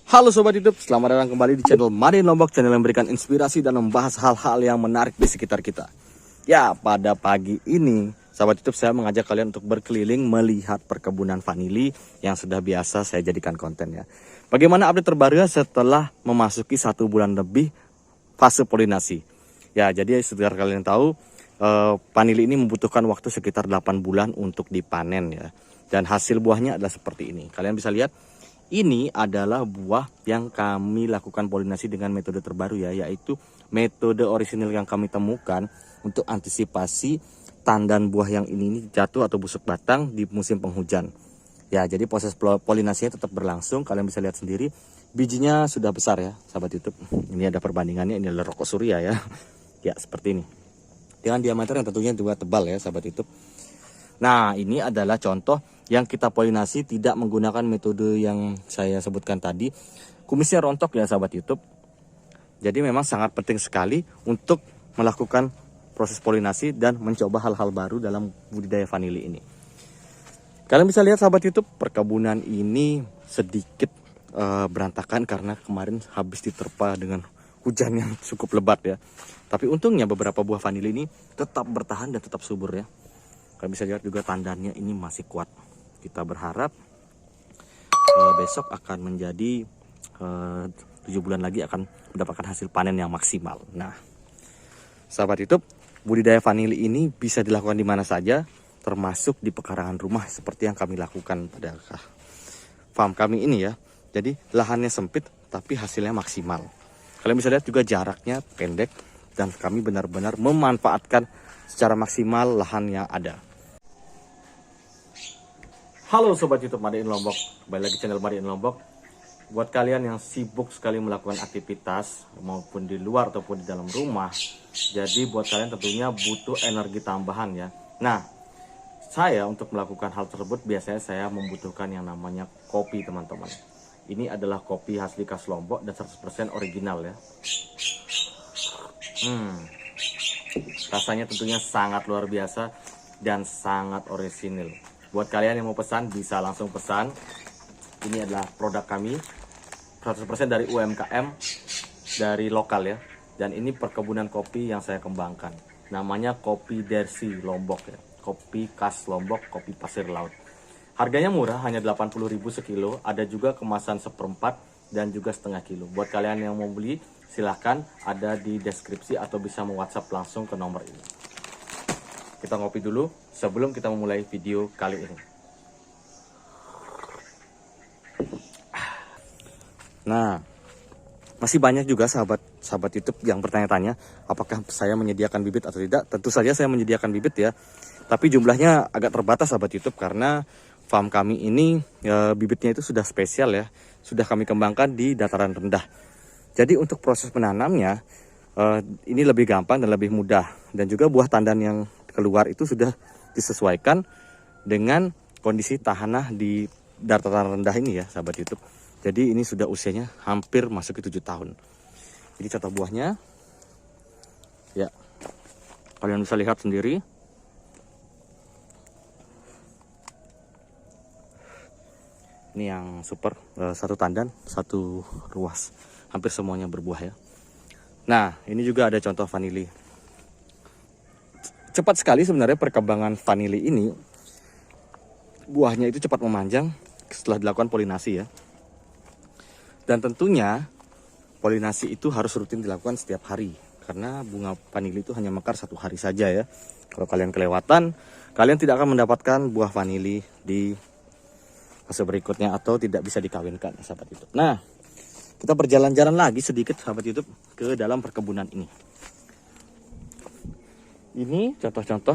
Halo Sobat YouTube, selamat datang kembali di channel Made in Lombok, channel yang memberikan inspirasi dan membahas hal-hal yang menarik di sekitar kita. Ya, pada pagi ini, Sobat YouTube, saya mengajak kalian untuk berkeliling melihat perkebunan vanili yang sudah biasa saya jadikan konten ya. Bagaimana update terbaru setelah memasuki 1 bulan lebih fase polinasi. Ya, jadi sekedar kalian tahu, vanili ini membutuhkan waktu sekitar 8 bulan untuk dipanen ya. Dan hasil buahnya adalah seperti ini. Kalian bisa lihat. Ini adalah buah yang kami lakukan polinasi dengan metode terbaru ya, yaitu metode orisinil yang kami temukan untuk antisipasi tandan buah yang ini jatuh atau busuk batang di musim penghujan. Ya, jadi proses polinasinya tetap berlangsung. Kalian bisa lihat sendiri, bijinya sudah besar ya, sahabat YouTube. Ini ada perbandingannya, ini adalah rokok surya ya. Ya, seperti ini. Dengan diameter yang tentunya juga tebal ya, sahabat YouTube. Nah, ini adalah contoh yang kita polinasi tidak menggunakan metode yang saya sebutkan tadi. Kumisnya rontok ya sahabat YouTube. Jadi memang sangat penting sekali untuk melakukan proses polinasi dan mencoba hal-hal baru dalam budidaya vanili ini. Kalian bisa lihat sahabat YouTube, perkebunan ini sedikit berantakan karena kemarin habis diterpa dengan hujan yang cukup lebat ya. Tapi untungnya beberapa buah vanili ini tetap bertahan dan tetap subur ya. Kalian bisa lihat juga tandannya ini masih kuat. Kita berharap besok akan menjadi 7 bulan lagi akan mendapatkan hasil panen yang maksimal. Nah, sahabat YouTube, budidaya vanili ini bisa dilakukan di mana saja, termasuk di pekarangan rumah seperti yang kami lakukan pada farm kami ini ya. Jadi lahannya sempit tapi hasilnya maksimal. Kalian bisa lihat juga jaraknya pendek dan kami benar-benar memanfaatkan secara maksimal lahan yang ada. Halo Sobat YouTube Made in Lombok, kembali lagi channel Made in Lombok. Buat kalian yang sibuk sekali melakukan aktivitas maupun di luar ataupun di dalam rumah, jadi buat kalian tentunya butuh energi tambahan ya. Nah, saya untuk melakukan hal tersebut biasanya saya membutuhkan yang namanya kopi teman-teman. Ini adalah kopi asli khas Lombok dan 100% original ya. Rasanya tentunya sangat luar biasa dan sangat orisinil. Buat kalian yang mau pesan bisa langsung pesan. Ini adalah produk kami 100% dari UMKM, dari lokal ya. Dan ini perkebunan kopi yang saya kembangkan. Namanya Kopi Dersi Lombok ya. Kopi khas Lombok, kopi pasir laut. Harganya murah, hanya 80.000 sekilo. Ada juga kemasan 1/4 dan juga setengah kilo. Buat kalian yang mau beli silahkan, ada di deskripsi atau bisa WhatsApp langsung ke nomor ini. Kita ngopi dulu sebelum kita memulai video kali ini. Nah, masih banyak juga sahabat YouTube yang bertanya-tanya apakah saya menyediakan bibit atau tidak. Tentu saja saya menyediakan bibit ya, tapi jumlahnya agak terbatas sahabat YouTube karena farm kami ini bibitnya itu sudah spesial ya, sudah kami kembangkan di dataran rendah. Jadi untuk proses menanamnya ini lebih gampang dan lebih mudah, dan juga buah tandan yang keluar itu sudah disesuaikan dengan kondisi tanah di dataran rendah ini ya sahabat YouTube. Jadi ini sudah usianya hampir masuk ke 7 tahun. Jadi contoh buahnya ya, kalian bisa lihat sendiri. Ini yang super, satu tandan satu ruas, hampir semuanya berbuah ya. Nah, ini juga ada contoh vanili. Cepat sekali sebenarnya perkembangan vanili ini. Buahnya itu cepat memanjang setelah dilakukan polinasi ya. Dan tentunya polinasi itu harus rutin dilakukan setiap hari, karena bunga vanili itu hanya mekar 1 hari saja ya. Kalau kalian kelewatan, kalian tidak akan mendapatkan buah vanili di fase berikutnya atau tidak bisa dikawinkan sahabat YouTube. Nah, kita berjalan-jalan lagi sedikit sahabat YouTube ke dalam perkebunan ini. Ini contoh-contoh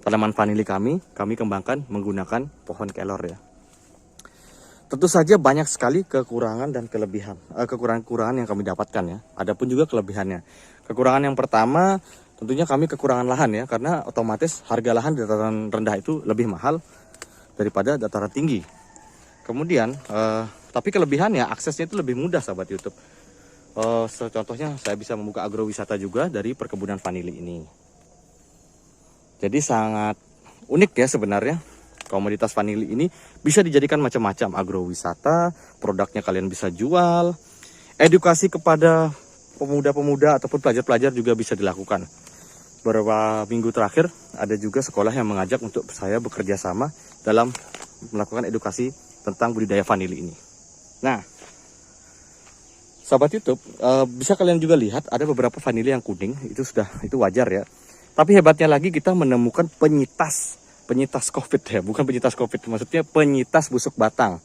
tanaman vanili kami kembangkan menggunakan pohon kelor ya. Tentu saja banyak sekali kekurangan dan kelebihan, kekurangan-kekurangan yang kami dapatkan ya. Adapun juga kelebihannya. Kekurangan yang pertama tentunya kami kekurangan lahan ya, karena otomatis harga lahan di dataran rendah itu lebih mahal daripada dataran tinggi. Kemudian tapi kelebihannya aksesnya itu lebih mudah sahabat YouTube. Contohnya saya bisa membuka agrowisata juga dari perkebunan vanili ini. Jadi sangat unik ya sebenarnya. Komoditas vanili ini bisa dijadikan macam-macam, agrowisata, produknya kalian bisa jual, edukasi kepada pemuda-pemuda ataupun pelajar-pelajar juga bisa dilakukan. Beberapa minggu terakhir ada juga sekolah yang mengajak untuk saya bekerja sama dalam melakukan edukasi tentang budidaya vanili ini. Nah, sahabat YouTube, bisa kalian juga lihat ada beberapa vanili yang kuning, itu wajar ya. Tapi hebatnya lagi kita menemukan penyitas COVID ya, bukan penyitas COVID, maksudnya penyitas busuk batang.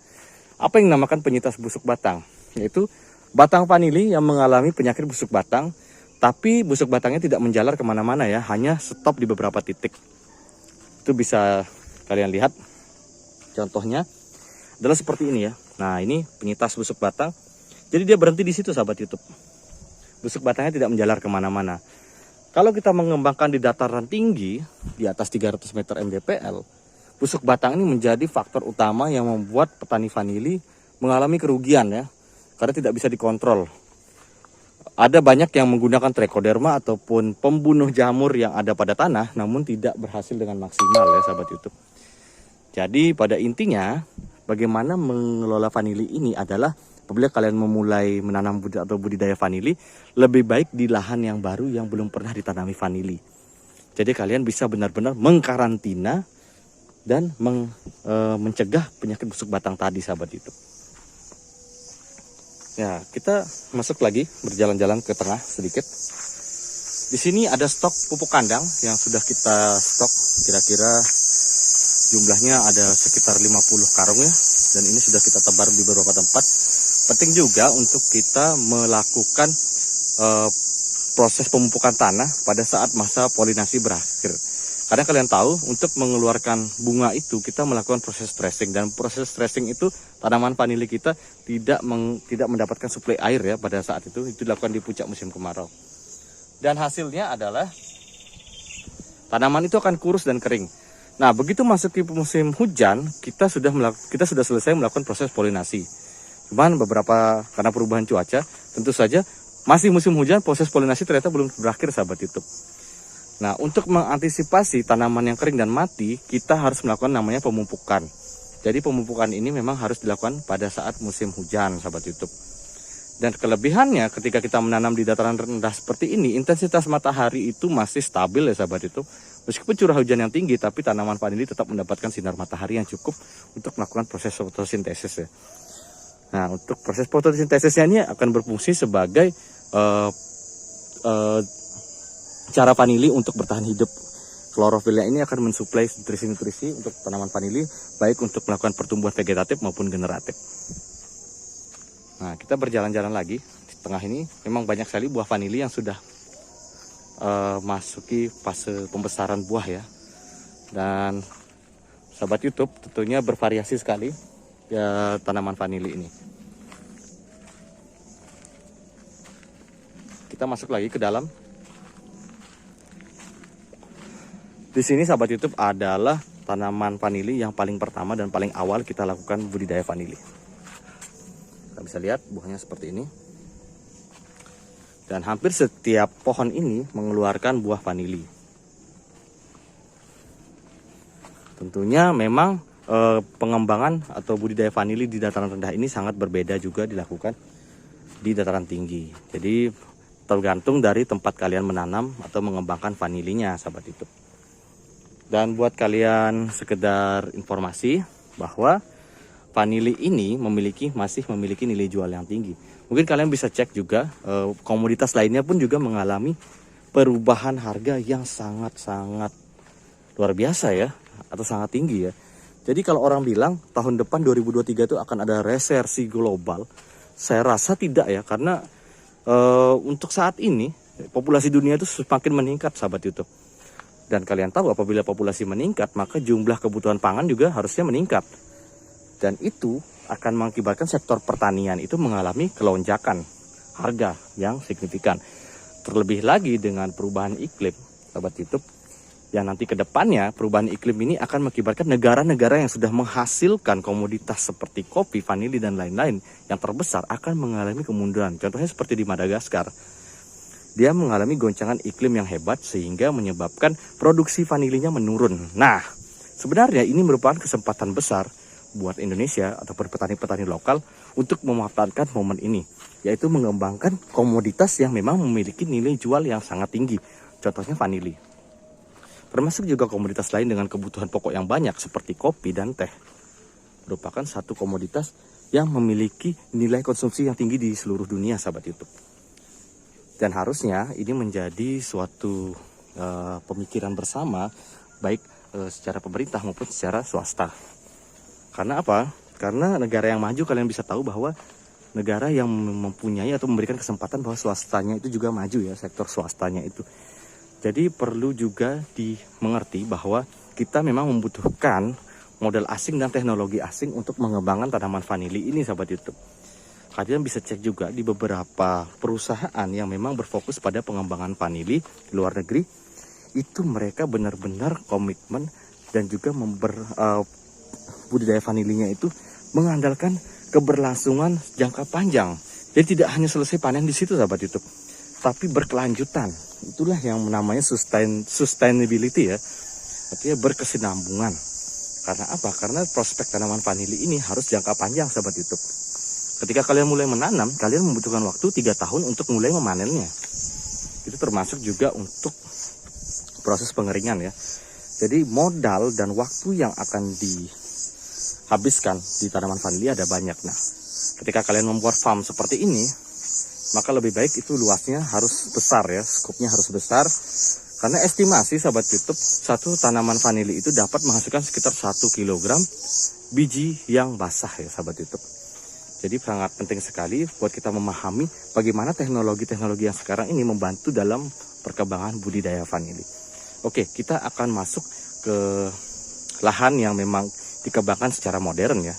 Apa yang dinamakan penyitas busuk batang? Yaitu batang vanili yang mengalami penyakit busuk batang, tapi busuk batangnya tidak menjalar kemana-mana ya, hanya stop di beberapa titik. Itu bisa kalian lihat. Contohnya adalah seperti ini ya. Nah, ini penyitas busuk batang. Jadi dia berhenti di situ, sahabat YouTube. Busuk batangnya tidak menjalar kemana-mana. Kalau kita mengembangkan di dataran tinggi, di atas 300 meter mdpl, busuk batang ini menjadi faktor utama yang membuat petani vanili mengalami kerugian ya, karena tidak bisa dikontrol. Ada banyak yang menggunakan trichoderma ataupun pembunuh jamur yang ada pada tanah, namun tidak berhasil dengan maksimal ya, sahabat YouTube. Jadi pada intinya, bagaimana mengelola vanili ini adalah apabila kalian memulai menanam atau budidaya vanili, lebih baik di lahan yang baru yang belum pernah ditanami vanili. Jadi kalian bisa benar-benar mengkarantina dan mencegah penyakit busuk batang tadi, sahabat YouTube. Ya, kita masuk lagi, berjalan-jalan ke tengah sedikit. Di sini ada stok pupuk kandang yang sudah kita stok, kira-kira jumlahnya ada sekitar 50 karung ya. Dan ini sudah kita tebar di beberapa tempat. Penting juga untuk kita melakukan proses pemupukan tanah pada saat masa polinasi berakhir. Karena kalian tahu, untuk mengeluarkan bunga itu kita melakukan proses stressing, dan proses stressing itu tanaman vanili kita tidak mendapatkan suplai air ya pada saat itu dilakukan di puncak musim kemarau. Dan hasilnya adalah tanaman itu akan kurus dan kering. Nah, begitu masuk ke musim hujan, kita sudah selesai melakukan proses polinasi. Cuman beberapa karena perubahan cuaca, tentu saja masih musim hujan, proses polinasi ternyata belum berakhir, sahabat YouTube. Nah, untuk mengantisipasi tanaman yang kering dan mati, kita harus melakukan namanya pemupukan. Jadi pemupukan ini memang harus dilakukan pada saat musim hujan, sahabat YouTube. Dan kelebihannya ketika kita menanam di dataran rendah seperti ini, intensitas matahari itu masih stabil ya, sahabat YouTube. Meskipun curah hujan yang tinggi, tapi tanaman vanili tetap mendapatkan sinar matahari yang cukup untuk melakukan proses fotosintesis ya. Nah, untuk proses fotosintesisnya ini akan berfungsi sebagai cara vanili untuk bertahan hidup. Klorofilnya ini akan mensuplai nutrisi-nutrisi untuk tanaman vanili, baik untuk melakukan pertumbuhan vegetatif maupun generatif. Nah, kita berjalan-jalan lagi. Di tengah ini memang banyak sekali buah vanili yang sudah masuki fase pembesaran buah ya. Dan sahabat YouTube, tentunya bervariasi sekali ya tanaman vanili ini. Kita masuk lagi ke dalam. Di sini sahabat YouTube adalah tanaman vanili yang paling pertama dan paling awal kita lakukan budidaya vanili. Kita bisa lihat buahnya seperti ini. Dan hampir setiap pohon ini mengeluarkan buah vanili. Tentunya memang pengembangan atau budidaya vanili di dataran rendah ini sangat berbeda juga dilakukan di dataran tinggi. Jadi tergantung dari tempat kalian menanam atau mengembangkan vanilinya, sahabat YouTube. Dan buat kalian sekedar informasi bahwa vanili ini masih memiliki nilai jual yang tinggi. Mungkin kalian bisa cek juga komoditas lainnya pun juga mengalami perubahan harga yang sangat-sangat luar biasa ya, atau sangat tinggi ya. Jadi kalau orang bilang tahun depan 2023 itu akan ada resesi global, saya rasa tidak ya, karena untuk saat ini populasi dunia itu semakin meningkat, sahabat YouTube. Dan kalian tahu apabila populasi meningkat, maka jumlah kebutuhan pangan juga harusnya meningkat. Dan itu akan mengakibatkan sektor pertanian itu mengalami kelonjakan harga yang signifikan. Terlebih lagi dengan perubahan iklim, sahabat YouTube, yang nanti ke depannya perubahan iklim ini akan mengakibatkan negara-negara yang sudah menghasilkan komoditas seperti kopi, vanili, dan lain-lain yang terbesar akan mengalami kemunduran. Contohnya seperti di Madagaskar. Dia mengalami goncangan iklim yang hebat sehingga menyebabkan produksi vanilinya menurun. Nah, Sebenarnya ini merupakan kesempatan besar buat Indonesia atau petani-petani lokal untuk memanfaatkan momen ini, yaitu mengembangkan komoditas yang memang memiliki nilai jual yang sangat tinggi, contohnya vanili. Termasuk juga komoditas lain dengan kebutuhan pokok yang banyak seperti kopi dan teh. Merupakan satu komoditas yang memiliki nilai konsumsi yang tinggi di seluruh dunia, sahabat YouTube. Dan harusnya ini menjadi suatu pemikiran bersama, baik secara pemerintah maupun secara swasta. Karena apa? Karena negara yang maju, kalian bisa tahu bahwa negara yang mempunyai atau memberikan kesempatan bahwa swastanya itu juga maju ya, sektor swastanya itu. Jadi perlu juga dimengerti bahwa kita memang membutuhkan modal asing dan teknologi asing untuk mengembangkan tanaman vanili ini, sahabat YouTube. Kalian bisa cek juga di beberapa perusahaan yang memang berfokus pada pengembangan vanili di luar negeri, itu mereka benar-benar komitmen dan juga budidaya vanilinya itu mengandalkan keberlangsungan jangka panjang. Jadi tidak hanya selesai panen di situ, sahabat YouTube, tapi berkelanjutan. Itulah yang namanya sustainability ya, artinya berkesinambungan. Karena apa? Karena prospek tanaman vanili ini harus jangka panjang, sahabat YouTube. Ketika kalian mulai menanam, kalian membutuhkan waktu 3 tahun untuk mulai memanennya. Itu termasuk juga untuk proses pengeringan ya. Jadi modal dan waktu yang akan dihabiskan di tanaman vanili ada banyak. Nah, ketika kalian membuat farm seperti ini, maka lebih baik itu luasnya harus besar ya, skopnya harus besar. Karena estimasi, sahabat YouTube, satu tanaman vanili itu dapat menghasilkan sekitar 1 kg biji yang basah ya, sahabat YouTube. Jadi sangat penting sekali buat kita memahami bagaimana teknologi-teknologi yang sekarang ini membantu dalam perkembangan budidaya vanili. Oke, kita akan masuk ke lahan yang memang dikembangkan secara modern ya.